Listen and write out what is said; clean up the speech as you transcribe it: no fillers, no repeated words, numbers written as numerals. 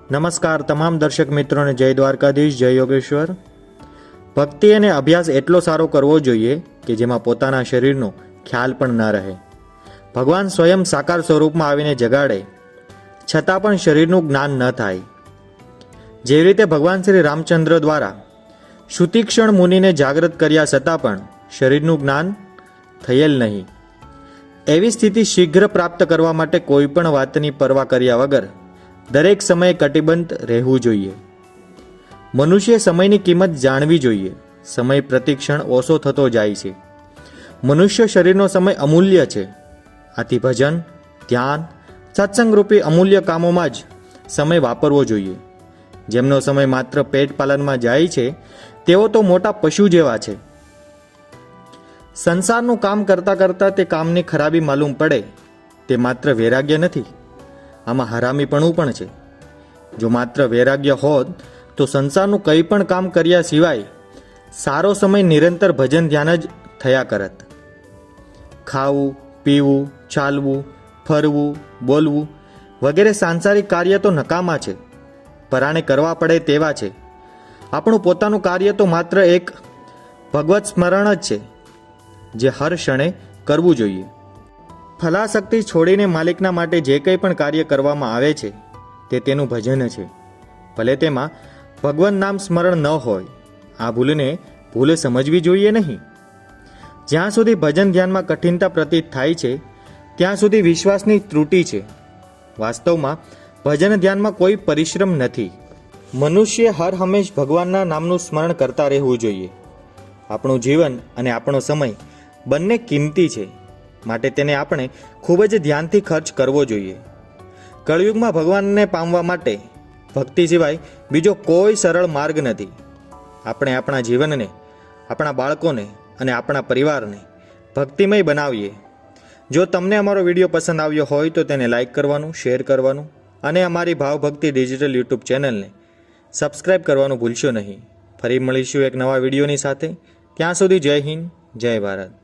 નમસ્કાર તમામ દર્શક મિત્રોને જય દ્વારકાધીશ, જય યોગેશ્વર। ભક્તિ અને અભ્યાસ એટલો સારો કરવો જોઈએ કે જેમાં પોતાના શરીરનો ખ્યાલ પણ ન રહે। ભગવાન સ્વયં સાકાર સ્વરૂપમાં આવીને જગાડે છતાં પણ શરીરનું જ્ઞાન ન થાય। જેવી રીતે ભગવાન શ્રી રામચંદ્ર દ્વારા શુતિક્ષણ મુનિને જાગૃત કર્યા છતાં પણ શરીરનું જ્ઞાન થયેલ નહીં। એવી સ્થિતિ શીઘ્ર પ્રાપ્ત કરવા માટે કોઈ પણ વાતની પરવા કર્યા વગર દરેક સમયે કટિબદ્ધ રહેવું જોઈએ। મનુષ્ય સમયની કિંમત જાણવી જોઈએ। સમય પ્રતિક્ષણ ઓછો થતો જાય છે। મનુષ્ય શરીરનો સમય અમૂલ્ય છે। આથી ભજન, ધ્યાન, સત્સંગરૂપી અમૂલ્ય કામોમાં જ સમય વાપરવો જોઈએ। જેમનો સમય માત્ર પેટ પાલનમાં જાય છે તેઓ તો મોટા પશુ જેવા છે। સંસારનું કામ કરતાં કરતાં તે કામની ખરાબી માલુમ પડે તે માત્ર વૈરાગ્ય નથી, આમાં હરામીપણું પણ છે। જો માત્ર વૈરાગ્ય હોત તો સંસારનું કંઈ પણ કામ કર્યા સિવાય સારો સમય નિરંતર ભજન ધ્યાન જ થયા કરત। ખાવું, પીવું, ચાલવું, ફરવું, બોલવું વગેરે સાંસારિક કાર્ય તો નકામા છે, પરાણે કરવા પડે તેવા છે। આપણું પોતાનું કાર્ય તો માત્ર એક ભગવત સ્મરણ જ છે જે હર ક્ષણે કરવું જોઈએ। ફલાશક્તિ છોડીને માલિકના માટે જે કંઈ પણ કાર્ય કરવામાં આવે છે તે તેનું ભજન છે, ભલે તેમાં ભગવાન નામ સ્મરણ ન હોય। આ ભૂલને ભૂલે સમજવી જોઈએ નહીં। જ્યાં સુધી ભજન ધ્યાનમાં કઠિનતા પ્રતીત થાય છે ત્યાં સુધી વિશ્વાસની ત્રુટિ છે। વાસ્તવમાં ભજન ધ્યાનમાં કોઈ પરિશ્રમ નથી। મનુષ્ય હર હંમેશ ભગવાનના નામનું સ્મરણ કરતા રહેવું જોઈએ। આપણું જીવન અને આપણો સમય બંને કિંમતી છે, માટે તેને આપણે ખૂબ જ ધ્યાનથી ખર્ચ કરવો જોઈએ। કળયુગમાં ભગવાનને પામવા માટે ભક્તિ સિવાય બીજો કોઈ સરળ માર્ગ નથી। આપણે આપણા જીવનને, આપણા બાળકોને અને આપણા પરિવારને ભક્તિમય બનાવીએ। જો તમને અમારો વિડીયો પસંદ આવ્યો હોય તો તેને લાઇક કરવાનું, શેર કરવાનું અને અમારી ભાવભક્તિ ડિજિટલ યુટ્યુબ ચેનલને સબસ્ક્રાઈબ કરવાનું ભૂલશો નહીં। ફરી મળીશું એક નવા વિડીયોની સાથે। ત્યાં સુધી જય હિન્દ, જય ભારત।